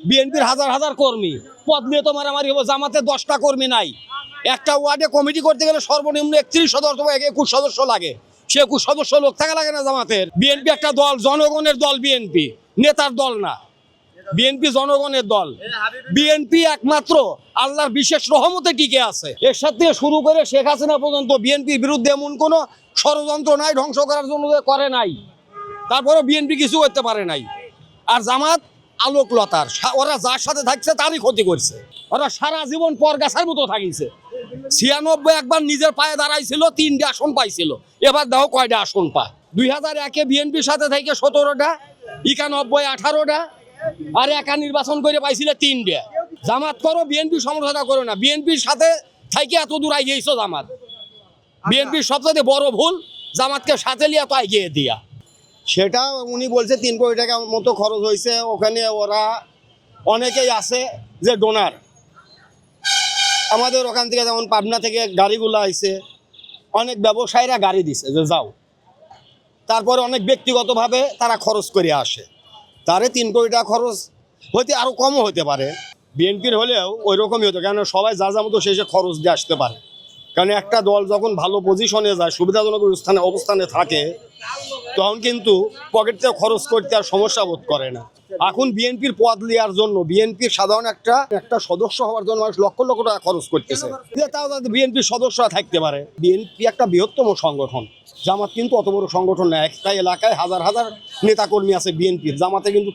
বিএনপির হাজার হাজার কর্মী, পদ নিয়ে তো মারামারি হবো। জামাতে 10টা কর্মী নাই। একটা ওয়ার্ডে কমিটি করতে গেলে সর্বনিম্ন 31 সদস্য বা 21 সদস্য লাগে। সে 21 সদস্য লোক থাকা লাগে না জামাতের? বিএনপি একটা দল, জনগণের দল। বিএনপি নেতার দল না, বিএনপি জনগণের দল। বিএনপি একমাত্র আল্লাহর বিশেষ রহমতে টিকে আছে। এর সাথে শুরু করে শেখ হাসিনা পর্যন্ত বিএনপির বিরুদ্ধে এমন কোনো ষড়যন্ত্র নাই, ধ্বংস করার জন্য করে নাই। তারপরে বিএনপি কিছু করতে পারে নাই। আর জামাত আলোকলতার, ওরা যার সাথে থাকছে তারই ক্ষতি করছে। ওরা সারা জীবন পর গাছার মতো থাকিছে। 96 একবার নিজের পায়ে দাঁড়াইছিল, 3টে আসন পাইছিল। এবার দেখো কয়টা আসন পায়। 2001-এ বিএনপির সাথে থেকে 17টা, 91 18টা, আর একা নির্বাচন করে পাইছিল 3টে। জামাত করো, বিএনপি সমর্থনা করো না। বিএনপির সাথে থেকে এত দূর এগিয়েছ জামাত। বিএনপির সবচেয়ে বড় ভুল জামাতকে সাথে লিয়া তো এগিয়ে দিয়া। সেটা উনি বলছে 3 কোটি টাকা মতো খরচ হয়েছে। ওখানে ওরা অনেকেই আছে যে ডোনার। আমাদের ওখান থেকে যেমন পাবনা থেকে গাড়িগুলো আইছে, অনেক ব্যবসায়ীরা গাড়ি দিছে যে যাও। তারপরে অনেক ব্যক্তিগতভাবে তারা খরচ করে আসে। তারে 3 কোটি টাকা খরচ হইতে আরও কমও হতে পারে। বিএনপির হলেও ওই রকমই হতো, কেন সবাই যা যা মতো শেষে খরচ দিয়ে আসতে পারে। কারণ একটা দল যখন ভালো পজিশনে যায়, সুবিধাজনক অবস্থানে থাকে, তখন কিন্তু পকেট থেকে খরচ করতে আর সমস্যা বোধ করে না। এখন বিএনপির পদ নেওয়ার জন্য, বিএনপির সাধারণ একটা সদস্য হওয়ার জন্য মানুষ লক্ষ লক্ষ টাকা খরচ করতেছে। তাও যাতে বিএনপির সদস্যরা থাকতে পারে। বিএনপি একটা বৃহত্তম সংগঠন, জামাত কিন্তু অত বড় সংগঠন না। একটা এলাকায় হাজার হাজার নেতাকর্মী আছে বিএনপির, জামাতে কিন্তু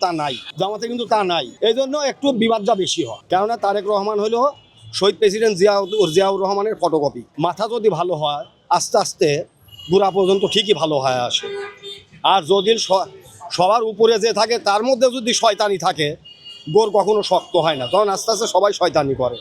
তা নাই। এই জন্য একটু বিবাদটা বেশি হয়। কেননা তারেক রহমান হলো শহীদ প্রেসিডেন্ট জিয়াউর রহমানের ফটোকপি। মাথা যদি ভালো হয়, আস্তে আস্তে গোড়া পর্যন্ত ঠিকই ভালো হয়ে আসে। আর যদি সবার উপরে যে থাকে তার মধ্যে যদি শয়তানি থাকে, গোড় কখনো শক্ত হয় না, তখন আস্তে আস্তে সবাই শয়তানি করে।